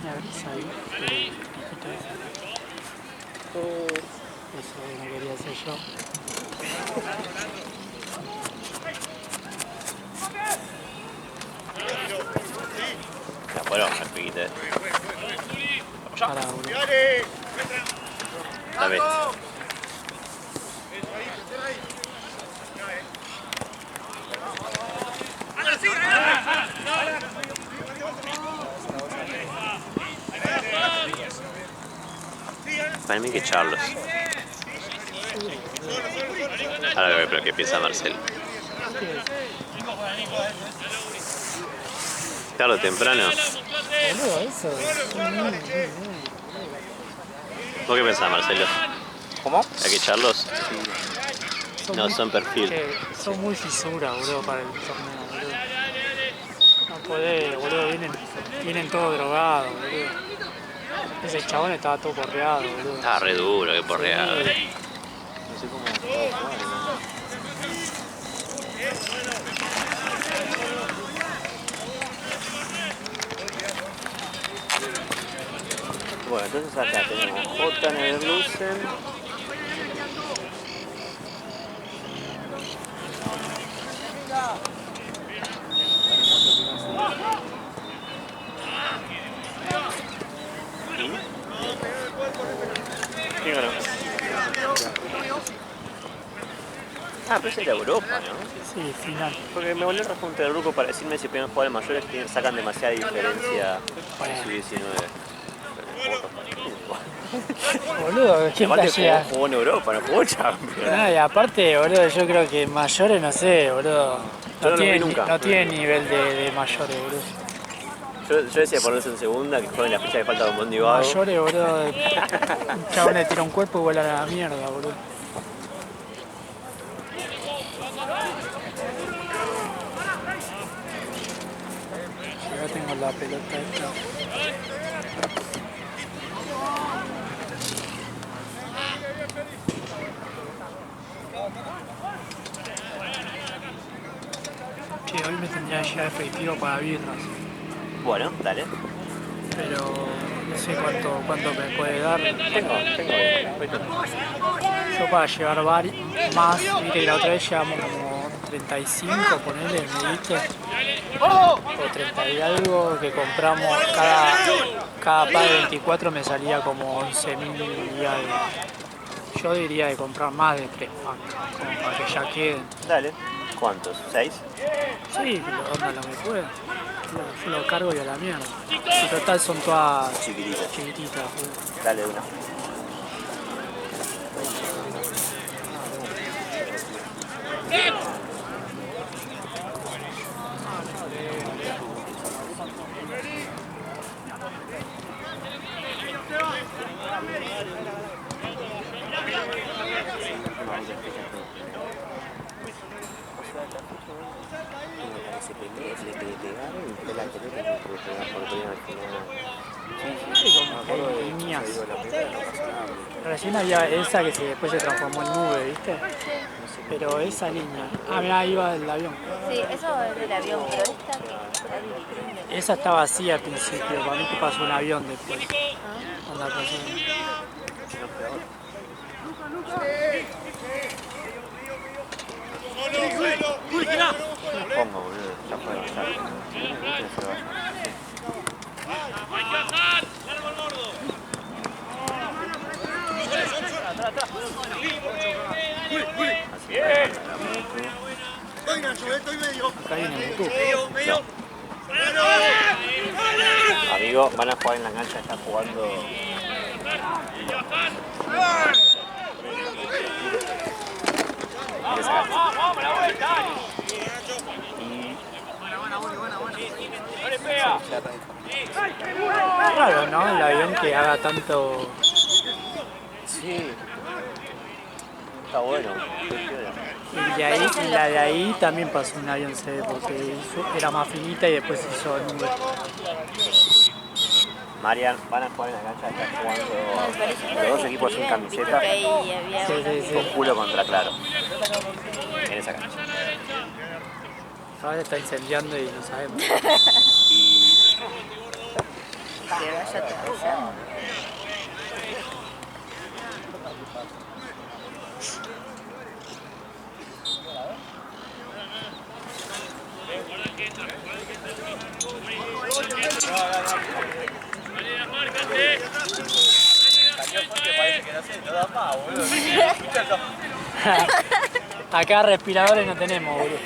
Me abrís ahí, piquito ese. Eso no quería hacer yo. Ya fueron, el piquito. Para uno. La bestia. Para mí que Charlos. Ahora veo lo que piensa Marcelo. Claro, temprano. Boludo, eso. ¿Vos qué pensás, Marcelo? ¿Cómo? ¿Hay que echarlos? No, son perfil. Son muy fisura, boludo, para el torneo, boludo. No podés, boludo, vienen todos drogados, boludo. Ese chabón estaba todo porreado, boludo. Estaba re duro, que porreado. No sé cómo jugar. Bueno, entonces acá tenemos J. Neverlusen. ¿Quién ganó? Ah, pero es el de Europa, ¿no? Sí, final. Porque me volvió a repuntar el grupo para decirme si pueden jugar mayores que sacan demasiada diferencia para su 19. Boludo, ¿quién Aparte tallea? jugó en Europa, no jugó Champions. No, y aparte, boludo, yo creo que mayores, no sé, boludo. Yo no lo vi nunca. No tiene nivel de mayores, boludo. Yo decía ponerse en segunda, que jueguen la fecha que falta con Bondi Vago. Mayores, boludo. Un chabón le tira un cuerpo y vuela a la mierda, boludo. Acá tengo la pelota esta. Che, hoy me tendría que llevar efectivo para birras. Bueno, dale. Pero no sé cuánto me puede dar. Tengo. Yo para llevar más, viste que la otra vez llevamos como 35, ponele, me diste. O 30 y algo que compramos, cada par de 24 me salía como 11.000 y algo. Yo diría de comprar más de 3 packs, como para que ya queden. Dale. ¿Cuántos? ¿6? Sí, onda lo que pueda. Yo lo cargo y a la mierda. En total son todas chiquititas. Dale una. Líneas. Recién había esa que después se transformó en nube, ¿viste? Pero esa línea. Ah, mirá, ahí va el avión. Sí, eso es del avión, pero esta Esa estaba así al principio, para mí que pasó un avión después. Onda, pasó. Pongo, boludo. Ya puede avanzar. Acá viene Mutu. Amigo, van a jugar en la cancha, están jugando. Claro, ¿no? El avión que haga tanto. Sí. Está bueno. Y la de ahí también pasó un avión, se ve, porque era más finita y después hizo nube. Marian, van a jugar en la cancha, están Me jugando parece los dos equipos sin camiseta, que ahí había Sí, una- sí, sí. con culo contra Claro, en esa cancha. Ahora está incendiando y no sabemos. Y que vaya atravesando. Acá respiradores no tenemos, boludo.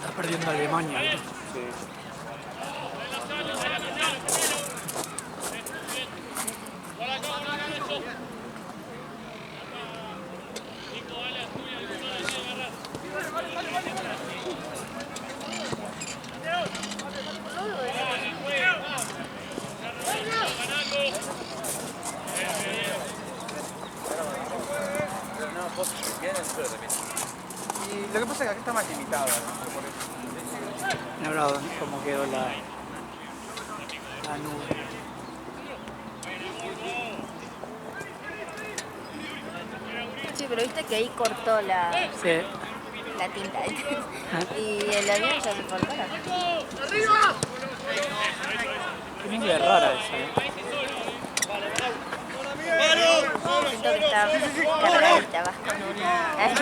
Está perdiendo Alemania, boludo. Y lo que pasa es que acá está más limitado, ¿no? Por eso. No, no, cómo quedó la nube. Sí, pero viste que ahí cortó la Sí. tinta. Y el avión ya se fue al carajo. Qué nube rara esa, Siento que está cargadita, vas con una...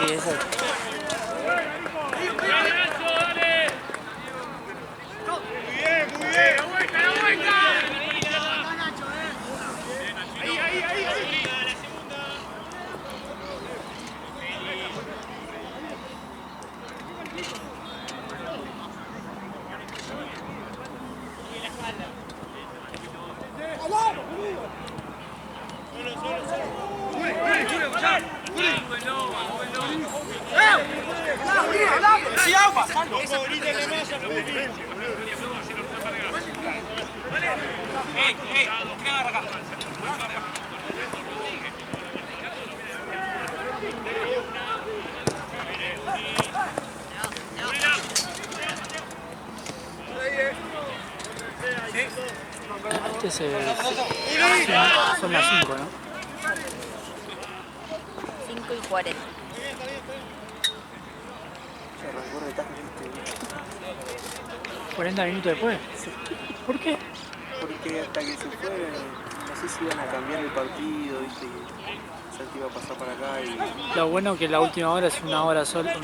Sí, eso. Este es son las 5, ¿no? 5:40. 40 minutos después. ¿Por qué? Porque hasta que se fue, no sé si iban a cambiar el partido, viste, que Santi iba a pasar para acá y... Lo bueno que la última hora es una hora sola,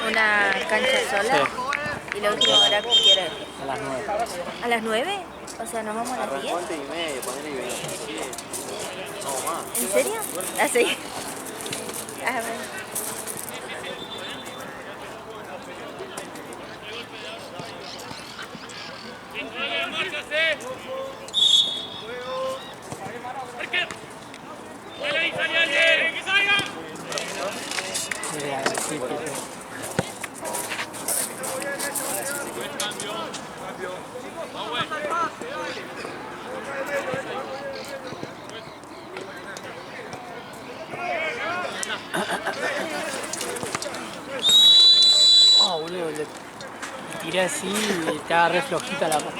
Una cancha sola. Sí. Y la última hora que quiere. a las 9. ¿A las 9? O sea, ¿nos vamos a las Arrancó 10? antes y medio, ponele y veía. No, más. ¿En serio? Así. A ver. ¡Que salga! tiré así y estaba re flojita la pata.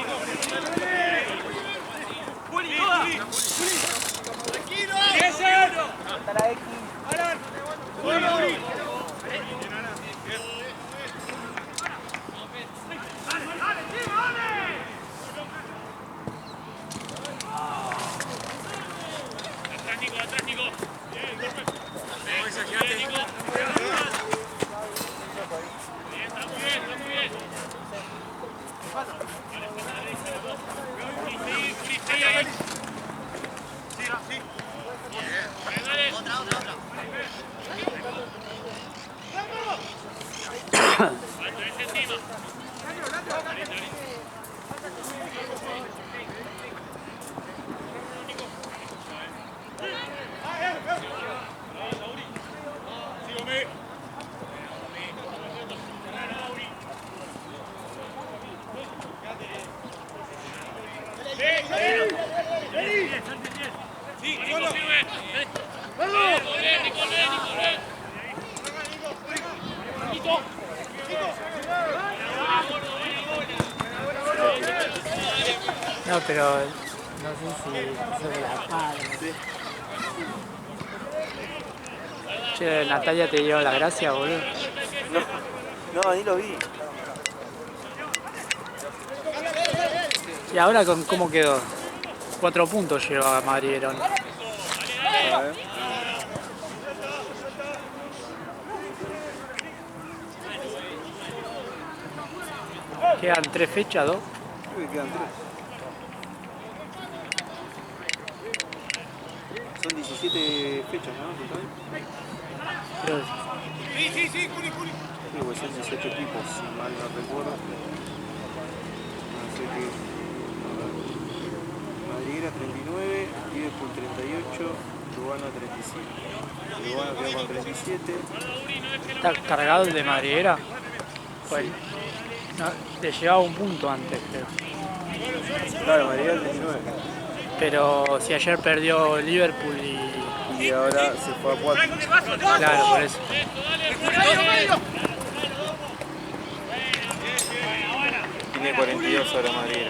No, pero no sé si sobre la palma. Che, Natalia te dio la gracia, boludo. No, ni lo vi. ¿Y ahora cómo quedó? 4 puntos lleva Madrid, ¿no? A ver. Quedan 3 fechas, 2. Creo que quedan 3. Son 17 fechas, ¿no? Total. Creo Creo que son 18 equipos, si mal no recuerdo. Así que. Madrid era 39, Liverpool 38, Lugano 35. Lugano quedó con 37. ¿Está cargado el de Madriguera? Pues no, le llevaba un punto antes, creo. Claro, Madrid era 39. Pero si ayer perdió Liverpool Y ahora se fue a 4. Claro, por eso. Tiene 42 ahora Madrid.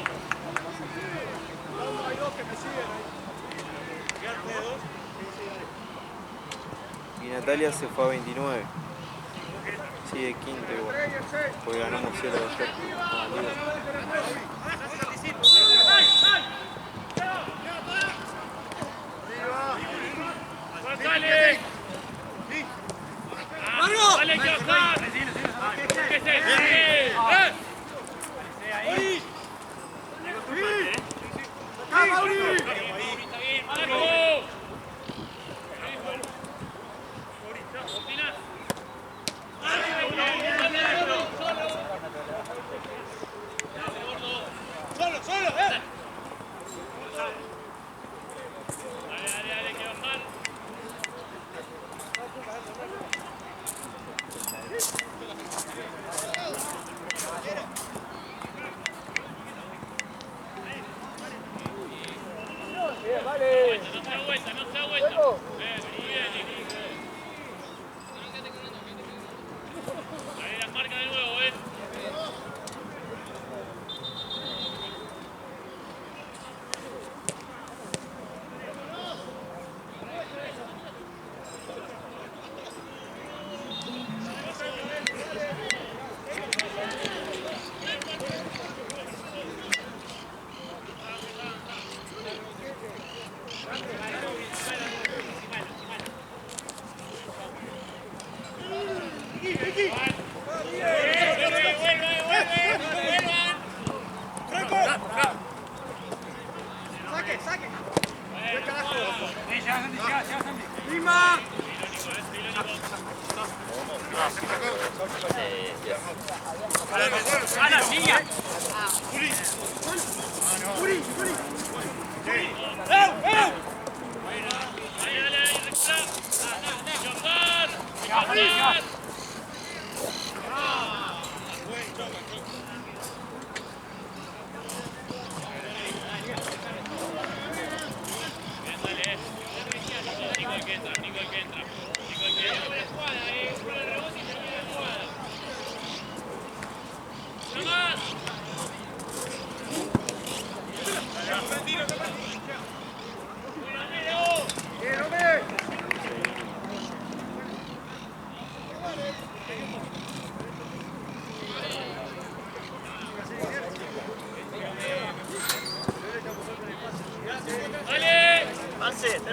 Y Natalia se fue a 29. Sigue quinto igual. Porque ganamos 0 de ayer.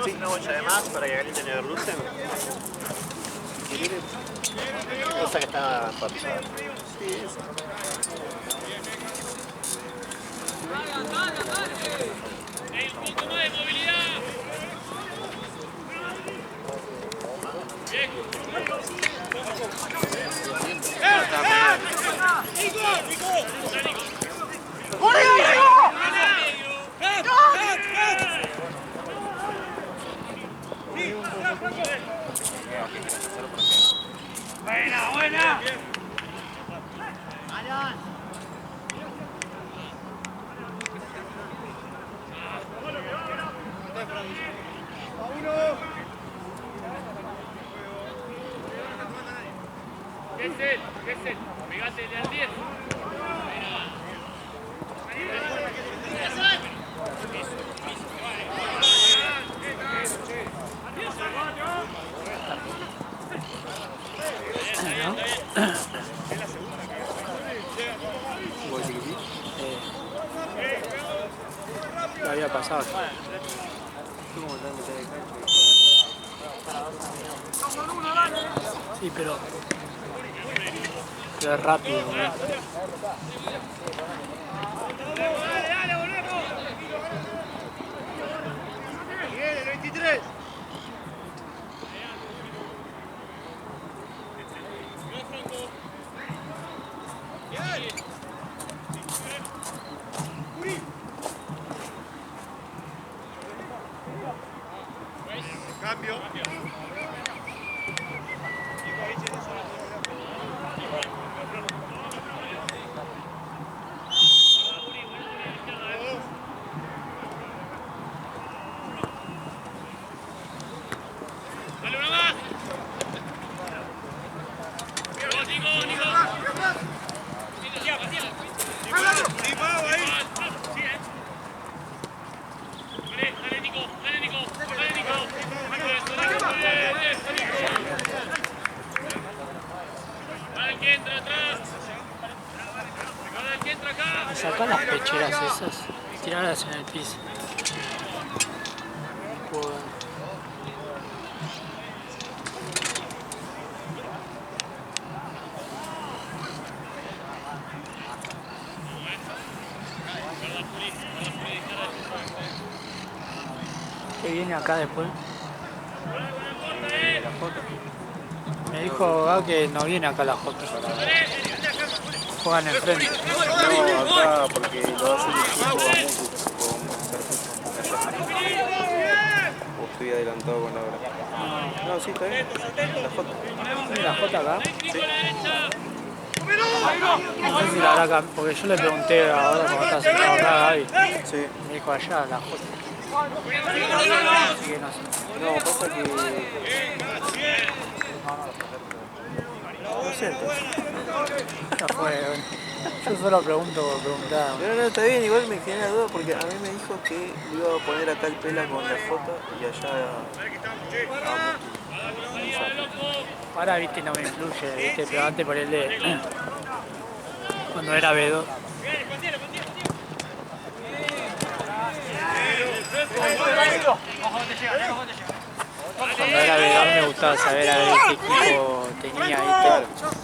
¿Tenemos una bocha de más para que calienten el Everlusen? Cosa que está pasada. Sí, eso. Un poco más de movilidad. Buena, buena. ¿Qué es él? ¿Qué es él? Pegásele al 10. ¿Vos decís que sí? Lo había pasado. Tú como estás en mitad de cancha. Sí, pero es rápido, ¿no? Dale, volvemos. Viene el 23. Cambio. Dale una más. Nico, Nico. Dale, Nico, dale, Nico, dale, Nico. Dale, que entra atrás. Dale, que entra acá. Saca las pecheras esas y tirarlas en el piso. Bueno. ¿Qué viene acá después? La foto. Me dijo Gá que no viene acá la J. Juegan enfrente. No, acá porque lo va a hacer el equipo a Mutu o estoy adelantado con la hora. No, sí, está bien. La foto. ¿Tiene la J acá? No sé si la habrá porque yo le pregunté ahora cómo está sentado acá Gaby. Sí. Me dijo allá la J. Así que no sé. No, pasa que... No sé, entonces. Ya fue, bueno. Yo solo pregunto por preguntar. Pero no, está bien, igual me genera duda porque a mí me dijo que iba a poner acá el pela con la foto y allá Ahora, viste, no me influye, viste, pero antes por el de... Cuando era B2. Cuando era B2 me gustaba saber a ver qué equipo tenía, viste.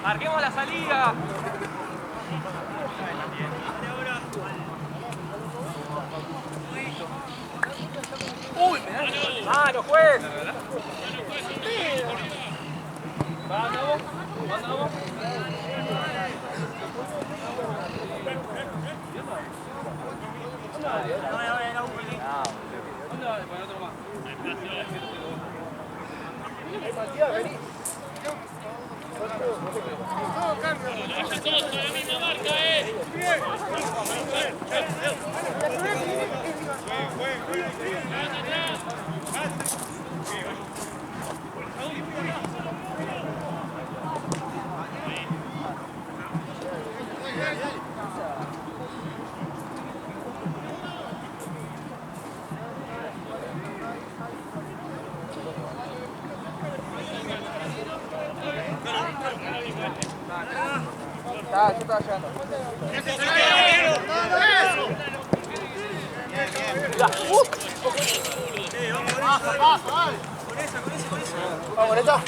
Marquemos la salida. Uy, mano, juez. Vamos. Vayan todos a la misma marca, Vamos, Neto.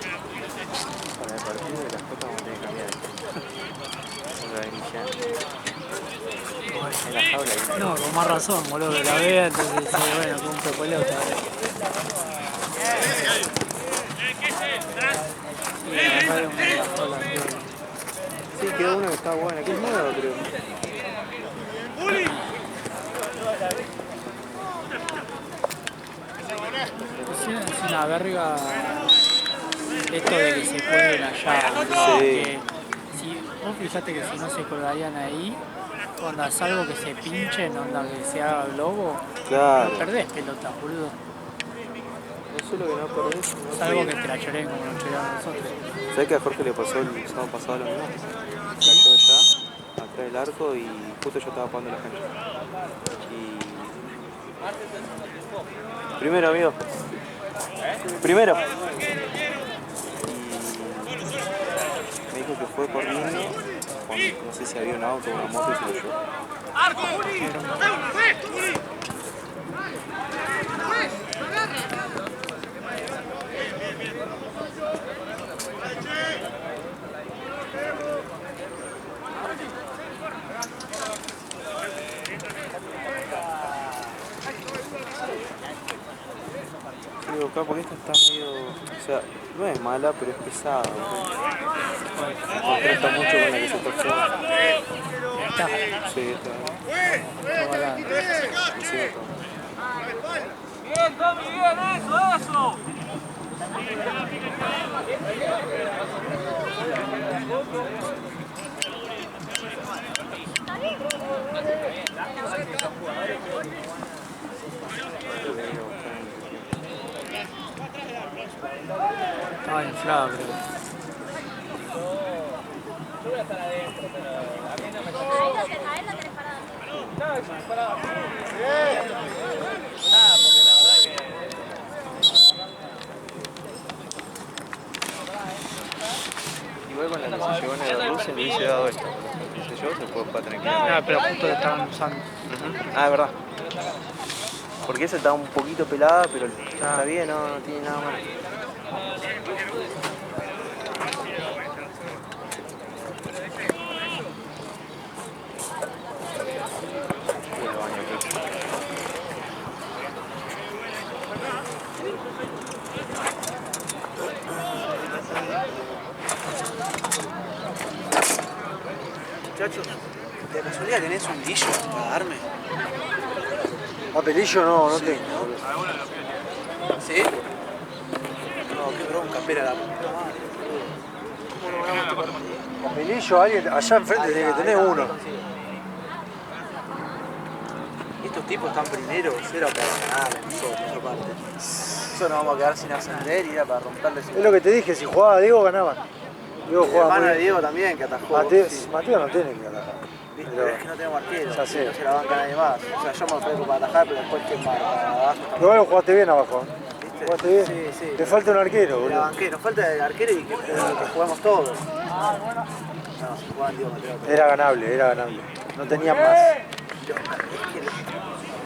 Para el partido de las fotos vamos a tener que cambiar esto. Porque va a iniciar. En la jaula ahí. No, con más razón, boludo, que la vea, entonces dice, bueno, compro pelota. Y agarraron una sola, Sí, quedó uno que estaba bueno. ¿Qué es nuevo, creo? Es una verga esto de que se cuelguen allá. ¿No? Sí. Que si, vos fijate que si no se colgarían ahí, onda, salvo que se pinchen, onda, que se haga globo, Claro. no perdés pelota, boludo. No sé lo que no perdés. No Salvo sé. que te la choreen como nos choreamos nosotros. ¿Sabés que a Jorge le pasó el sábado pasado lo mismo? Cayó allá, atrás del arco y justo yo estaba jugando en la cancha. Y... Primero, amigo. Primero. Y me dijo que fue corriendo cuando no sé si había un auto o una moto y se lo llevó. Digo, acá porque esta está medio... O sea, no es mala, pero es pesada. ¿No? Contrasta mucho con la que se torció. Está, Sí, está. está balada. Sí, está. Bien, Tommy, bien, eso. Estaba inflado, creo. A él lo tenés parado. Igual con la que se llevó en el Rusia le hubiese dado esto. Se llevó, se puede jugar tranquilamente. Ah, pero justo lo estaban usando. Ah, es verdad. Porque esa está un poquito pelada, pero está bien, no tiene nada malo. Y el baño aquí. Muchachos, ¿de casualidad tenés un guillo para darme? Papelillo no tengo. ¿Sí? No, qué bronca, espera la puta madre. Papelillo, alguien allá enfrente tiene que tener uno. Estos tipos están primeros, cero para ganar nosotros aparte. Eso nos vamos a quedar sin ascender y era para romperles. Es lo que te dije, si jugaba Diego ganaban. Diego El jugaba hermano muy de bien. Diego también, que atajó. Mateo, Sí. Mateo no tiene que atajar. ¿Viste? Pero es que no tenemos arquero, Ya sé. no se la banca nadie más. O sea, yo me ofrezco para atajar, pero después que para abajo. Igual lo jugaste bien abajo. ¿Viste? Jugaste bien. Sí, sí. Te falta un arquero, La boludo. banqué, nos falta el arquero y que jugamos todos. No, si juegan Diego Mateo. Era ganable, era ganable. No tenían más. Es que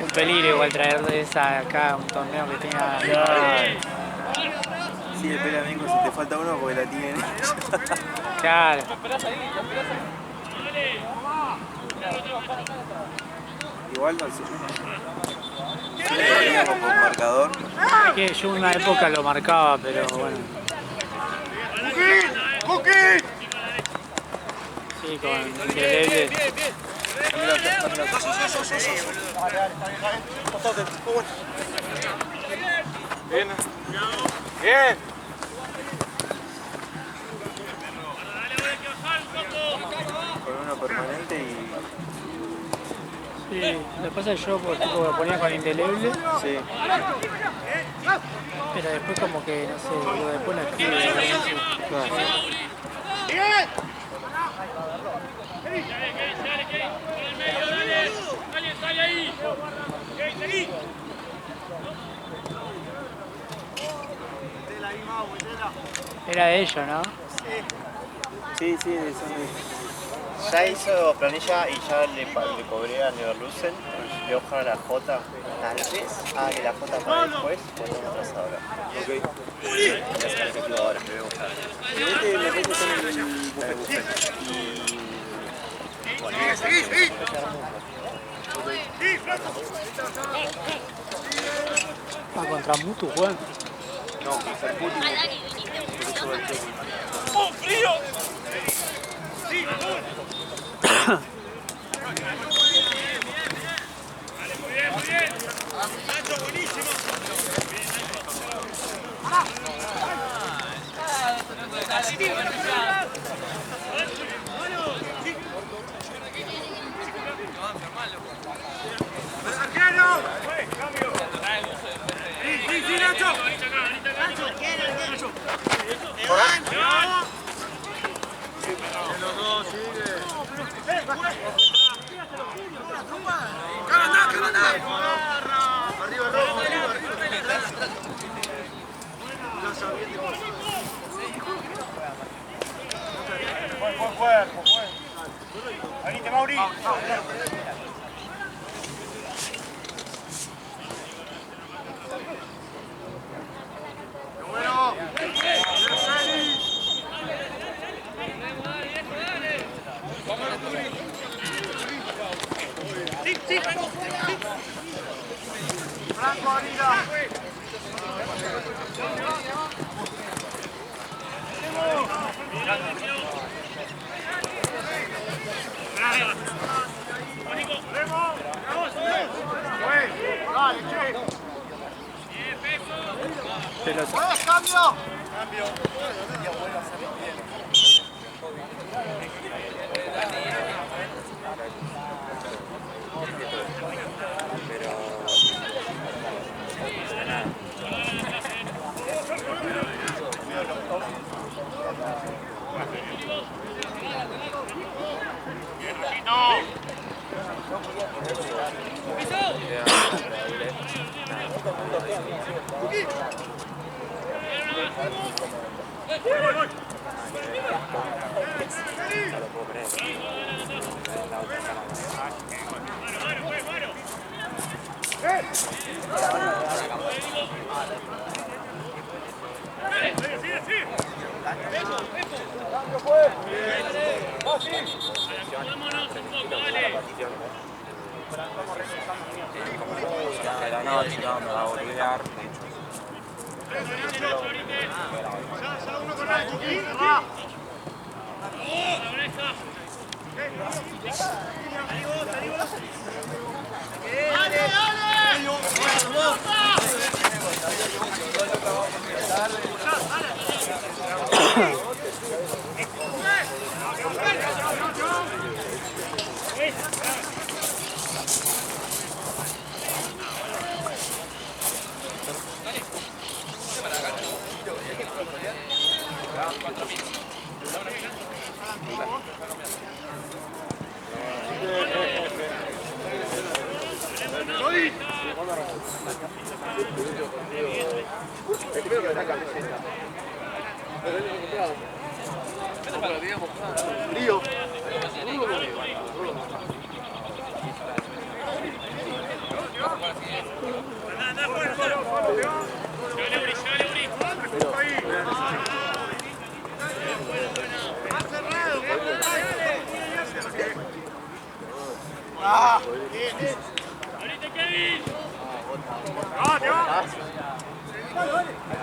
Un peligro igual traerle esa acá, un torneo que tenga... Sí, espera, amigo, si te falta uno porque la tienen. Claro. Igual no sé. Lo por marcador. Es que yo en una época lo marcaba, pero bueno. Sí, con indeleble. Bien. Bien. Con uno permanente y... Sí, lo que pasa es que yo por ejemplo, lo ponía con indeleble, Sí. pero después como que, no sé, boludo, después no escribe. Era de ellos, ¿no? Sí, sí, son Ya hizo planilla y ya le cobré a Neverlusen. Le ojalá la J. Tal vez. Que la J para después. Ponemos atrás ahora. Ok. Ya se el objetivo ahora, me voy a buscar. Me parece son el buffet. Bueno, Contra Mutu, Juan. No, contra Putin. Venite, Mauri. Franco, arriba. Pelota. ¡Cambio! Lío.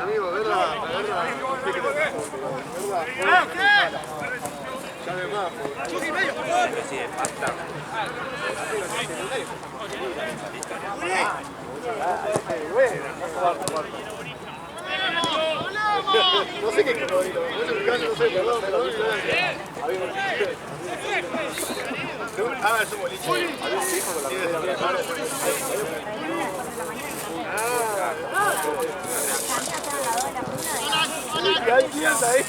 Amigo, verla. Ya de más. No sé qué favorito. No sé, perdón. Ah, es un boliche. Había un hijo con la ¿qué hacías ahí?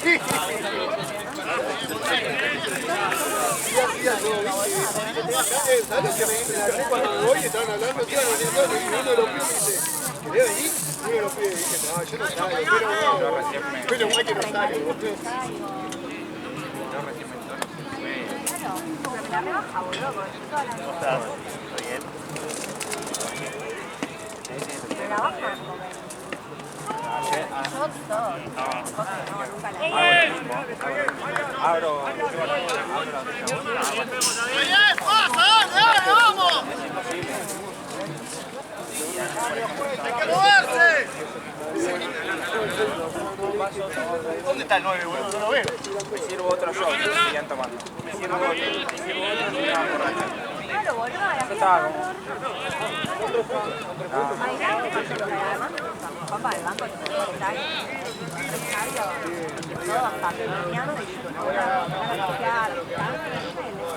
¿Sabes que me dice cuando me voy estaban hablando? Y uno de los pibes me dice, ¿querés venir? Uno de los pibes dije, no, yo no salgo, pero más que no salgo. ¿Cómo estás? ¿Todo bien? ¿Dónde está el 9, boludo? No lo veo. Me sirvo otro yo, que sigan tomando. Me sirvo otro y me van a borrachar. Claro, boludo, la Yo fiesta. estaba como... Papá, el banco es necesario. Todo bastante.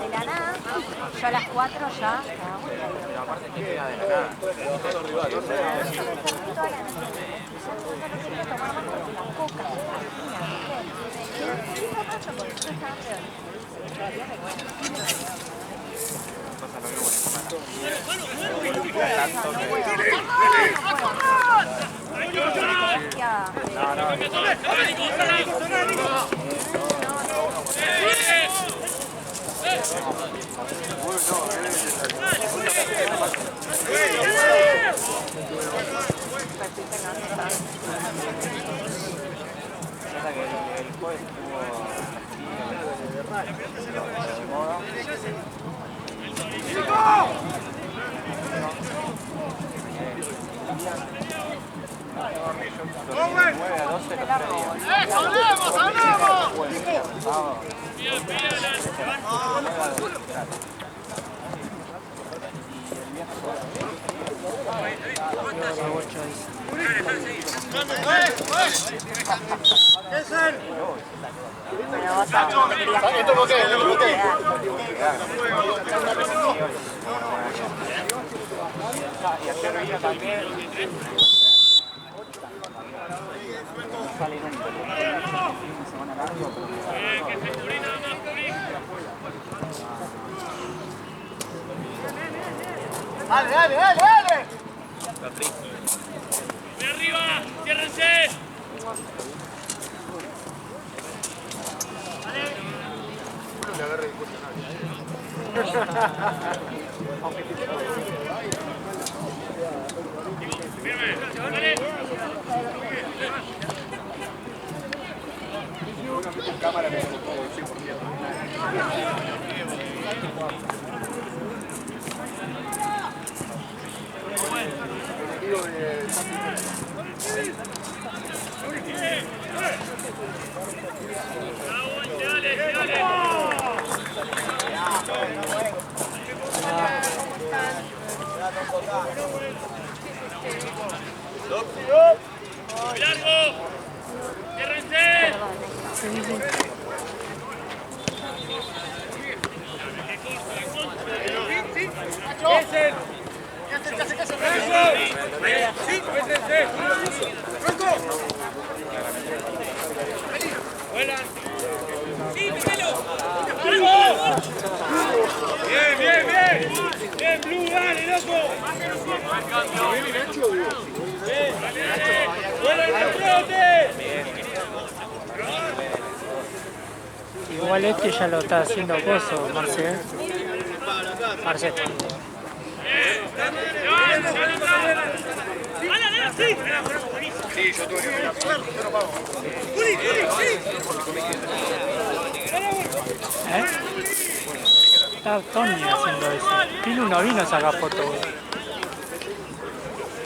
De la nada, yo a las 4 ya. Pero aparte que queda de la nada. Pasa lo mismo en tanto que el jueves estuvo de moda. ¿Esto por qué? Y ayer vino también. Sale nunca. Una semana larga, ¡Dale! ¡De arriba! ¡Ciérrense! Le agarré el coche Firme, dale. cámara me gustó el 100%. ¡Largo! ¡Ciérrense! Bien, Blue, dale, loco. ¡Vuela el trote! Igual este ya lo está haciendo Coso, Marce. Marce. Sí, yo tuve que ver. ¿Eh? Está Tony haciendo eso. Pinu no vino a sacar foto, güey.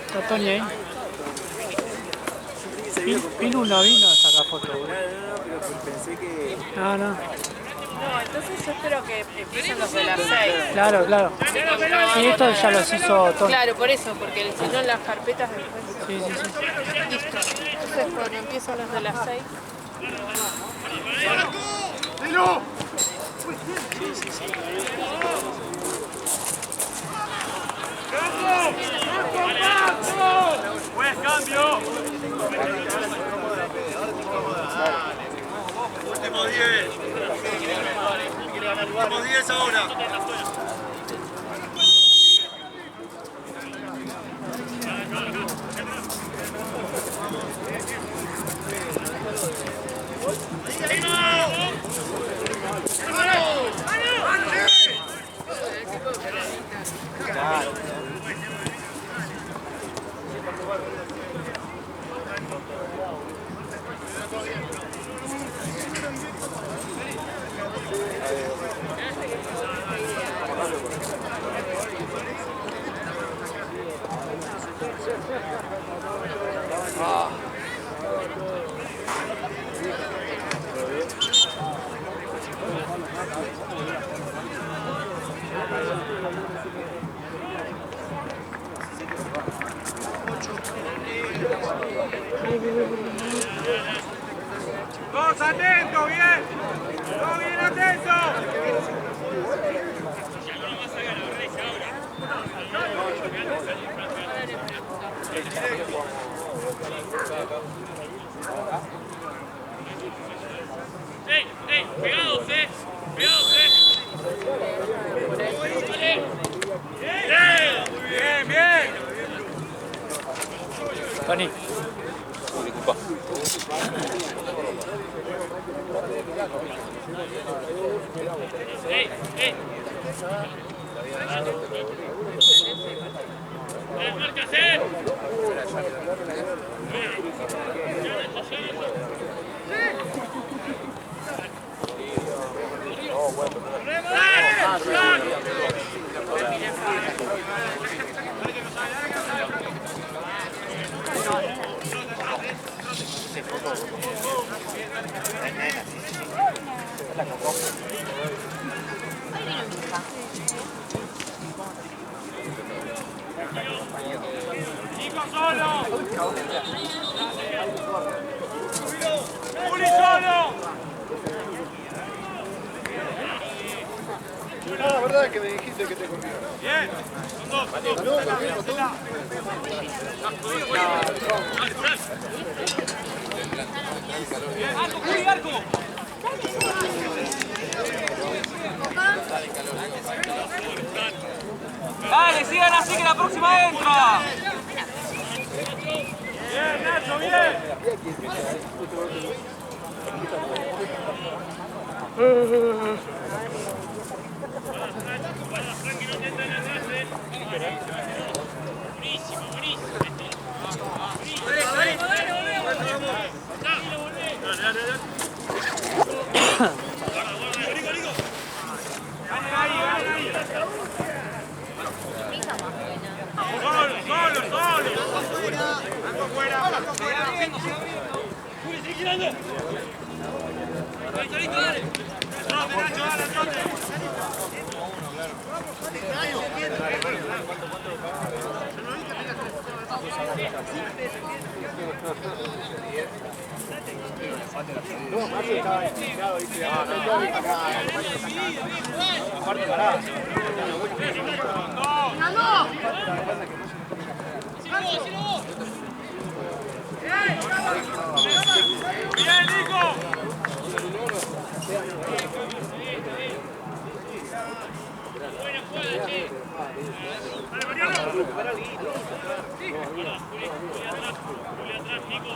Está Tony ahí. Pinu no vino a sacar foto, güey. No, pero pensé que... No. No, entonces yo espero que empiecen los de las 6. Claro, claro. Sí, esto ya los hizo Tony. Claro, por eso, porque si no las carpetas después. Sí. Listo. Entonces cuando empiezan los de las 6. ¡Buen cambio! Último 10. Último 10 ahora. ¡Todos atentos, bien! ¡Todos bien atentos! ¡Ey! ¡Pegados, ¡Pegados, ¡Bien! Tony. Disculpa. ¡Ey! ¡Marcas, ¡Nico solo! ¡Juli solo! La verdad es que me dijiste que te conviene. Bien, son dos. ¡Arco, Juli, arco! Dale, sigan así que la próxima entra. Bien, Nacho, bien. Bien, Nico. Buena jugada, che. Dale, Mariano. Juli atrás, Nico.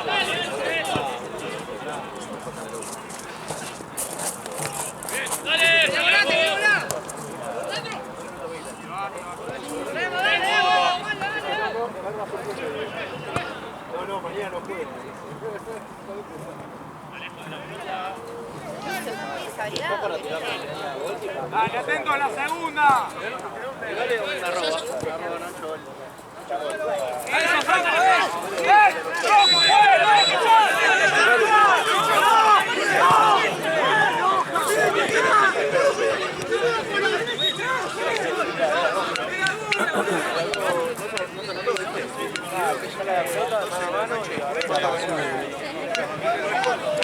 Dale. Dale, atento a la segunda. Eso, Franco, ¡bien! ¡Rojo,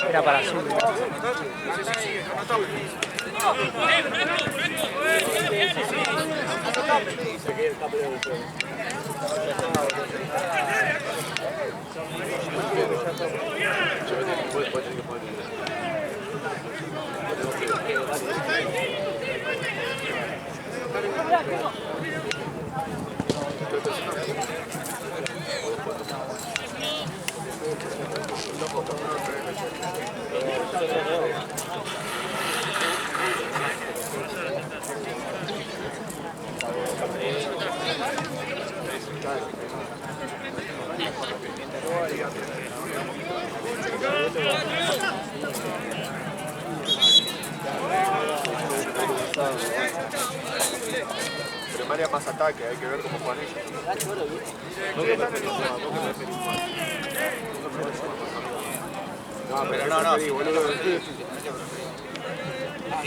Era para azul. Primaria más ataque, hay que ver cómo juegan ellos. No, pero no, sí, boludo.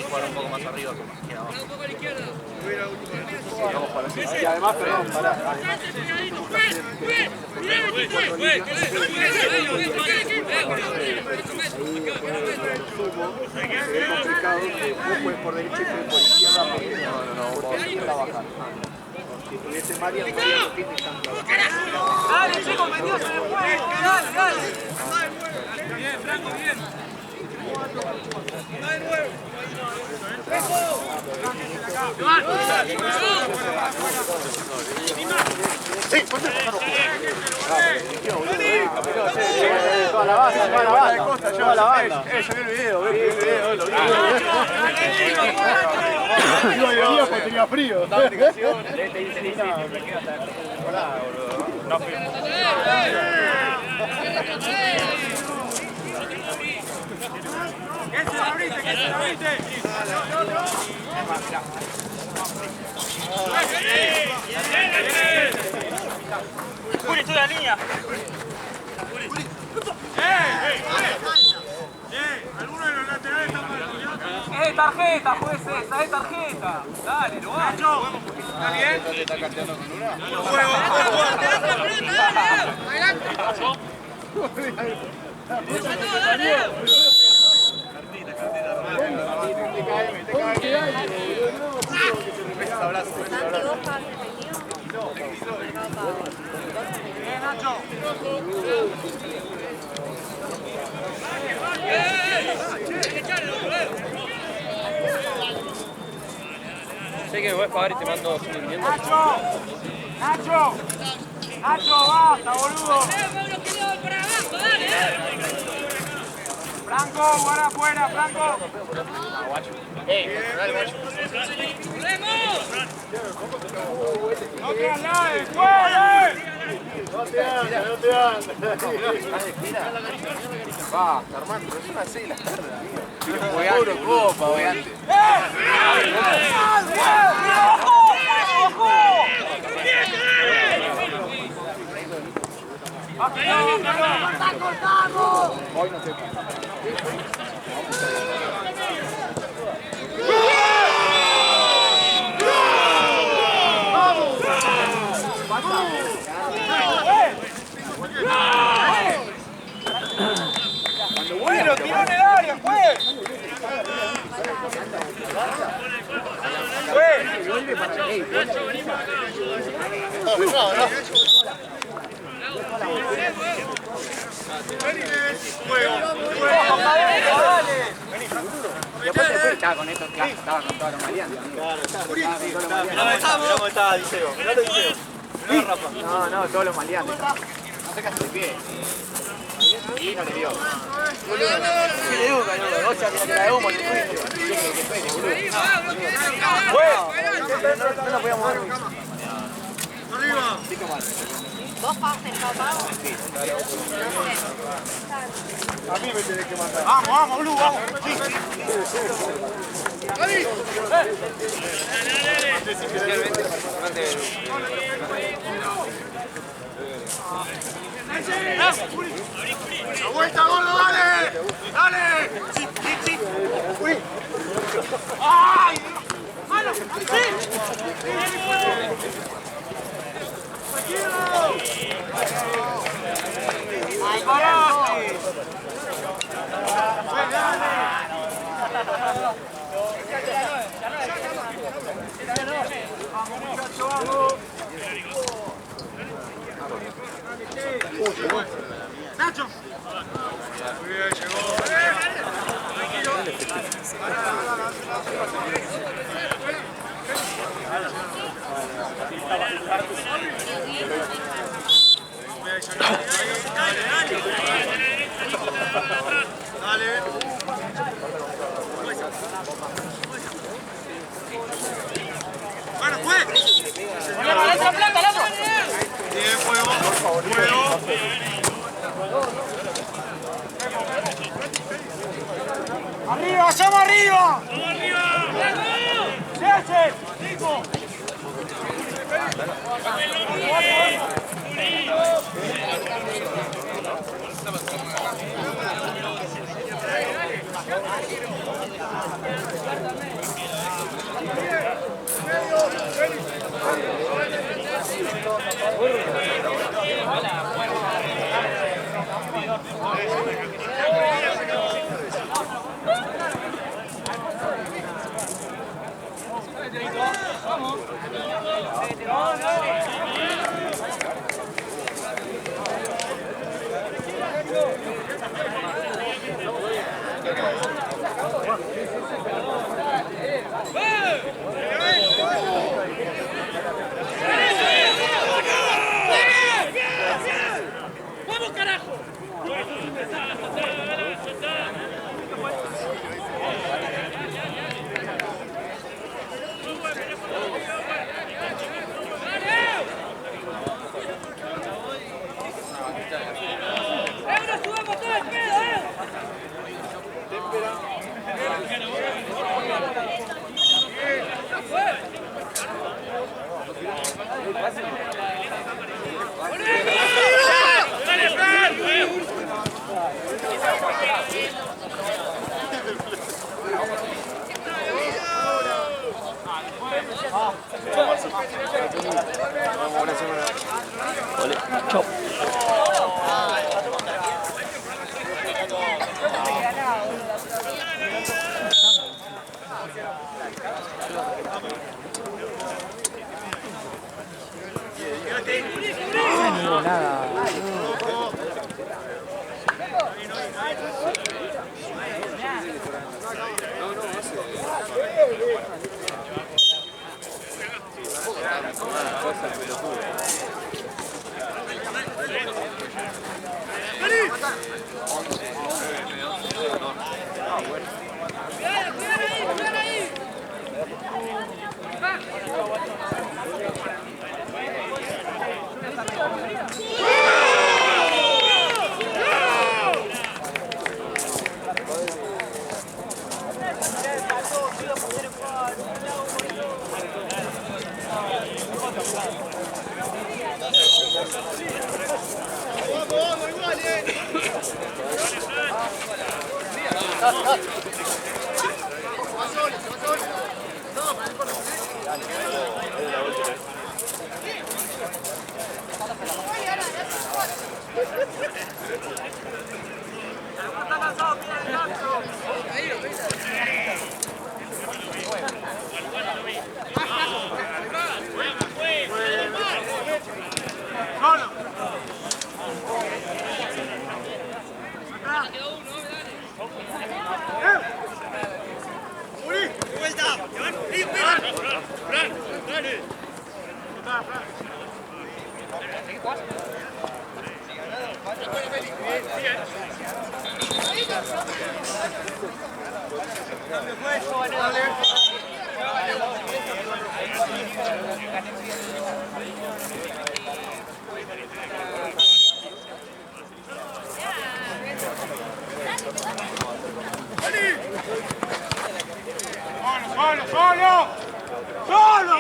Jugar un poco más arriba que abajo. Vamos para así. Y además, perdón, pará. Se ve complicado que vos puedes por derecha y puedes por izquierda porque así trabajar. Si tuviese María no tiene tanto. Dale, chicos, metidos en el juego. Dale, dale. Bien, Franco, bien. Va de nuevo. Sí, Toda la banda, toda la banda. Toda la banda. yo vi el video, lo vi. No venía porque tenía frío. Que se la abriste, que se la abriste. Juli, estoy en la línea. Alguno de los laterales está mal. Es tarjeta, jueces, esa es tarjeta. Dale, lo va. ¿Está bien? ¿Está carteando con una? Sé que me voy a pagar y te mando subiendo. Nacho, basta, boludo. Franco, ahora afuera, Franco. No te alaes, ¡juegue! No te andes. Basta, hermano, pero son las 6 de la tarde, amigo. Voy a Copa, voy antes. Hoy no sé. Bueno, tiró en el área, juez. Y aparte después estaba con esto, claro, estaba con toda la maleante. ¿Cómo está Liceo? Miralo Liceo. Miralo Rafa. No, todos los maleantes. No se casi de pie. Y no le dio. ¿Qué le digo, cabrón? O sea, que la de humo le fuiste. No la podíamos dar. Arriba. ¿Vos pasaste, papá? A mí me tenés que mandar. Vamos, Blue, vamos. Sí. ¡La vuelta, gordo, dale! ¡Dale! ¡Sí, sí, sí! ¡Uy! ¡Ay! ¡Mano! ¡Sí! ¡Ay, carajo! ¡Nacho! Muy bien, llegó. Dale. Bueno, fue. Bien, fuego. Fuego. ¡Arriba, llama arriba! ¡Vamos arriba! ¡Se hace! ¡Cinco! ¡Vamos, carajo! Chau. No hubo nada.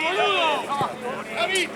boludo! ¡David!